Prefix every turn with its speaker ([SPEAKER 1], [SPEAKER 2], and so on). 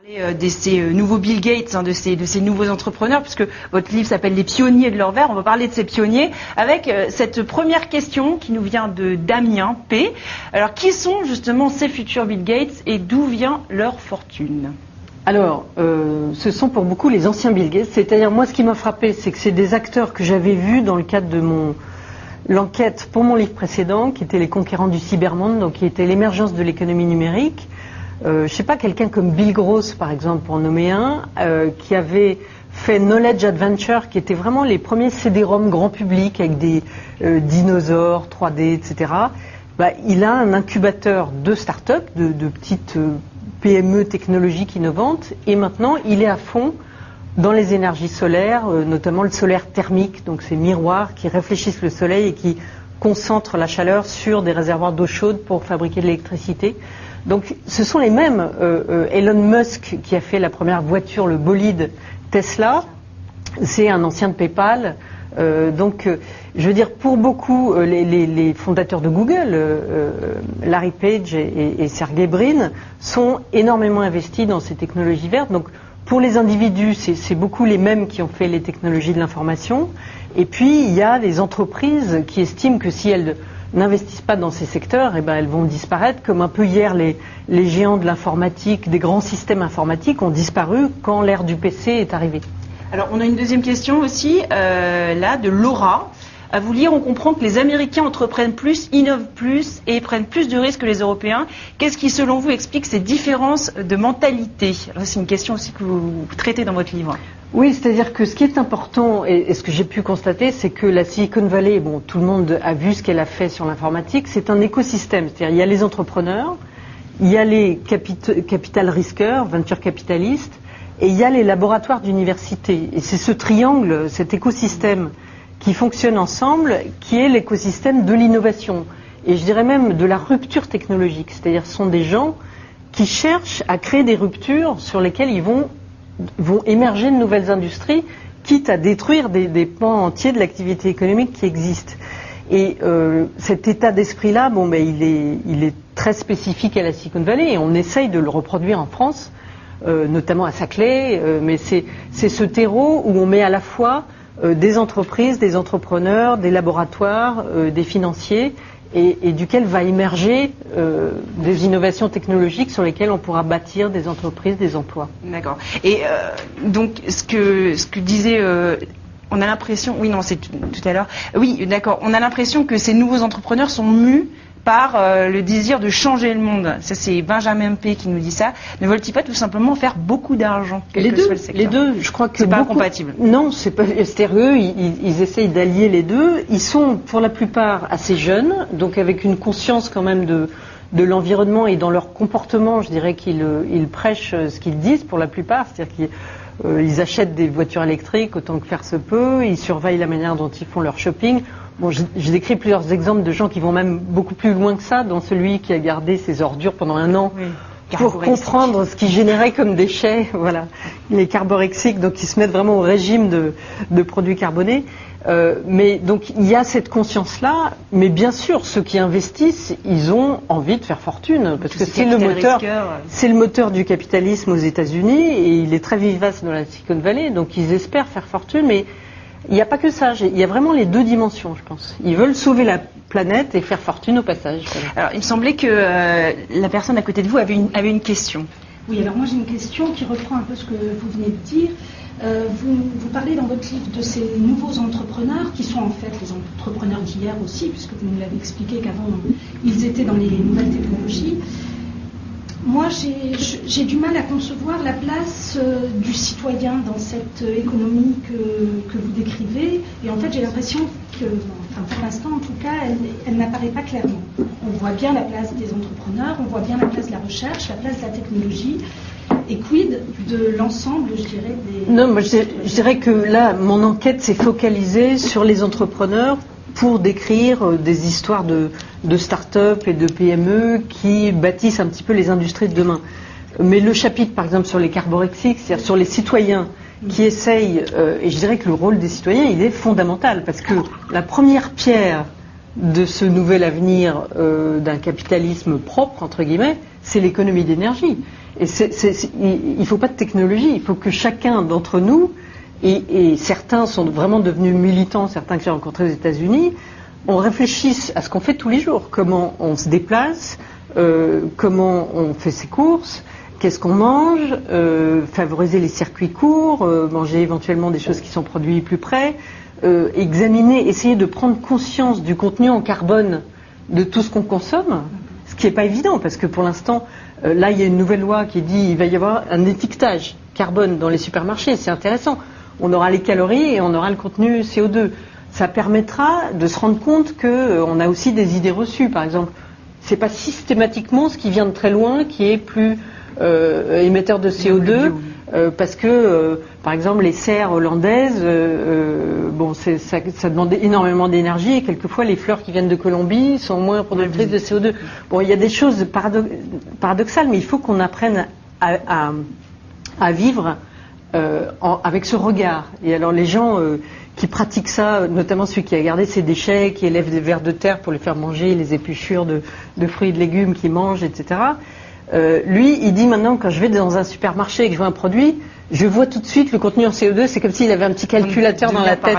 [SPEAKER 1] De ces nouveaux Bill Gates, de ces nouveaux entrepreneurs, puisque votre livre s'appelle Les pionniers de l'or vert. On va parler de ces pionniers avec cette première question qui nous vient de Damien P. Alors, qui sont justement ces futurs Bill Gates et d'où vient leur fortune?
[SPEAKER 2] Alors, ce sont pour beaucoup les anciens Bill Gates. C'est-à-dire, moi, ce qui m'a frappé, c'est que c'est des acteurs que j'avais vus dans le cadre de l'enquête pour mon livre précédent, qui était Les conquérants du cybermonde, donc qui était l'émergence de l'économie numérique. Je ne sais pas, quelqu'un comme Bill Gross, par exemple, pour en nommer un, qui avait fait Knowledge Adventure, qui était vraiment les premiers CD-ROM grand public avec des dinosaures, 3D, etc. Il a un incubateur de start-up, de petites PME technologiques innovantes, et maintenant il est à fond dans les énergies solaires, notamment le solaire thermique, donc ces miroirs qui réfléchissent le soleil et qui concentrent la chaleur sur des réservoirs d'eau chaude pour fabriquer de l'électricité. Donc ce sont les mêmes. Elon Musk qui a fait la première voiture, le bolide Tesla, c'est un ancien de PayPal. Je veux dire, pour beaucoup, les fondateurs de Google, Larry Page et Sergey Brin, sont énormément investis dans ces technologies vertes. Donc pour les individus, c'est beaucoup les mêmes qui ont fait les technologies de l'information. Et puis il y a des entreprises qui estiment que si elles n'investissent pas dans ces secteurs, elles vont disparaître, comme un peu hier les géants de l'informatique, des grands systèmes informatiques ont disparu quand l'ère du PC est arrivée.
[SPEAKER 1] Alors on a une deuxième question aussi, là, de Laura. À vous lire, on comprend que les Américains entreprennent plus, innovent plus et prennent plus de risques que les Européens. Qu'est-ce qui, selon vous, explique ces différences de mentalité? Alors c'est une question aussi que vous traitez dans votre livre.
[SPEAKER 2] Oui, c'est-à-dire que ce qui est important, et ce que j'ai pu constater, c'est que la Silicon Valley, tout le monde a vu ce qu'elle a fait sur l'informatique, c'est un écosystème. C'est-à-dire il y a les entrepreneurs, il y a les capital risqueurs, venture capitalistes, et il y a les laboratoires d'université. Et c'est ce triangle, cet écosystème qui fonctionne ensemble, qui est l'écosystème de l'innovation. Et je dirais même de la rupture technologique. C'est-à-dire ce sont des gens qui cherchent à créer des ruptures sur lesquelles ils vont émerger de nouvelles industries, quitte à détruire des pans entiers de l'activité économique qui existent. Et cet état d'esprit-là, il est très spécifique à la Silicon Valley et on essaye de le reproduire en France, notamment à Saclay, mais c'est ce terreau où on met à la fois des entreprises, des entrepreneurs, des laboratoires, des financiers, et duquel va émerger des innovations technologiques sur lesquelles on pourra bâtir des entreprises, des emplois.
[SPEAKER 1] D'accord. Et donc, ce que disait... on a l'impression... Oui, non, c'est tout à l'heure. Oui, d'accord. On a l'impression que ces nouveaux entrepreneurs sont mus par le désir de changer le monde. Ça, c'est Benjamin P. qui nous dit ça. Ne veulent-ils pas tout simplement faire beaucoup d'argent,
[SPEAKER 2] les deux, je crois que
[SPEAKER 1] c'est pas incompatible.
[SPEAKER 2] Non, c'est pas sérieux. Ils essayent d'allier les deux. Ils sont, pour la plupart, assez jeunes, donc avec une conscience quand même de l'environnement et dans leur comportement, je dirais qu'ils prêchent ce qu'ils disent pour la plupart. C'est-à-dire qu'ils achètent des voitures électriques autant que faire se peut. Ils surveillent la manière dont ils font leur shopping. Je décris plusieurs exemples de gens qui vont même beaucoup plus loin que ça, dans celui qui a gardé ses ordures pendant 1 an pour comprendre ce qu'ils généraient comme déchets, voilà, les carborexiques, donc ils se mettent vraiment au régime de produits carbonés. Mais donc il y a cette conscience-là, mais bien sûr, ceux qui investissent, ils ont envie de faire fortune, parce que c'est le moteur du capitalisme aux États-Unis, et il est très vivace dans la Silicon Valley, donc ils espèrent faire fortune, mais il n'y a pas que ça, il y a vraiment les deux dimensions, je pense. Ils veulent sauver la planète et faire fortune au passage.
[SPEAKER 1] Alors, il me semblait que la personne à côté de vous avait une question.
[SPEAKER 3] Oui, alors moi j'ai une question qui reprend un peu ce que vous venez de dire. Vous parlez dans votre livre de ces nouveaux entrepreneurs qui sont en fait les entrepreneurs d'hier aussi, puisque vous nous l'avez expliqué qu'avant ils étaient dans les nouvelles technologies. Moi, j'ai du mal à concevoir la place du citoyen dans cette économie que vous décrivez. Et en fait, j'ai l'impression que, pour l'instant en tout cas, elle n'apparaît pas clairement. On voit bien la place des entrepreneurs, on voit bien la place de la recherche, la place de la technologie. Et quid de l'ensemble, je dirais, des...
[SPEAKER 2] Non, moi, je dirais que là, mon enquête s'est focalisée sur les entrepreneurs pour décrire des histoires de start-up et de PME qui bâtissent un petit peu les industries de demain. Mais le chapitre, par exemple, sur les carborexiques, c'est-à-dire sur les citoyens qui essayent, et je dirais que le rôle des citoyens, il est fondamental, parce que la première pierre de ce nouvel avenir d'un capitalisme propre, entre guillemets, c'est l'économie d'énergie. Et il ne faut pas de technologie, il faut que chacun d'entre nous, et certains sont vraiment devenus militants, certains que j'ai rencontrés aux États-Unis, on réfléchisse à ce qu'on fait tous les jours, comment on se déplace, comment on fait ses courses, qu'est-ce qu'on mange, favoriser les circuits courts, manger éventuellement des choses qui sont produites plus près, examiner, essayer de prendre conscience du contenu en carbone de tout ce qu'on consomme, ce qui n'est pas évident parce que pour l'instant, là il y a une nouvelle loi qui dit qu'il va y avoir un étiquetage carbone dans les supermarchés, c'est intéressant. On aura les calories et on aura le contenu CO2. Ça permettra de se rendre compte qu'on a aussi des idées reçues. Par exemple, c'est pas systématiquement ce qui vient de très loin qui est plus émetteur de CO2, parce que, par exemple, les serres hollandaises, ça demande énormément d'énergie et quelquefois les fleurs qui viennent de Colombie sont moins productrices de CO2. Bon, il y a des choses paradoxales, mais il faut qu'on apprenne à vivre avec ce regard. Et alors les gens qui pratiquent ça, notamment celui qui a gardé ses déchets, qui élève des vers de terre pour les faire manger, les épluchures de fruits et de légumes qu'il mange, etc. Lui, il dit maintenant, quand je vais dans un supermarché et que je vois un produit, je vois tout de suite le contenu en CO2, c'est comme s'il avait un petit calculateur dans la tête.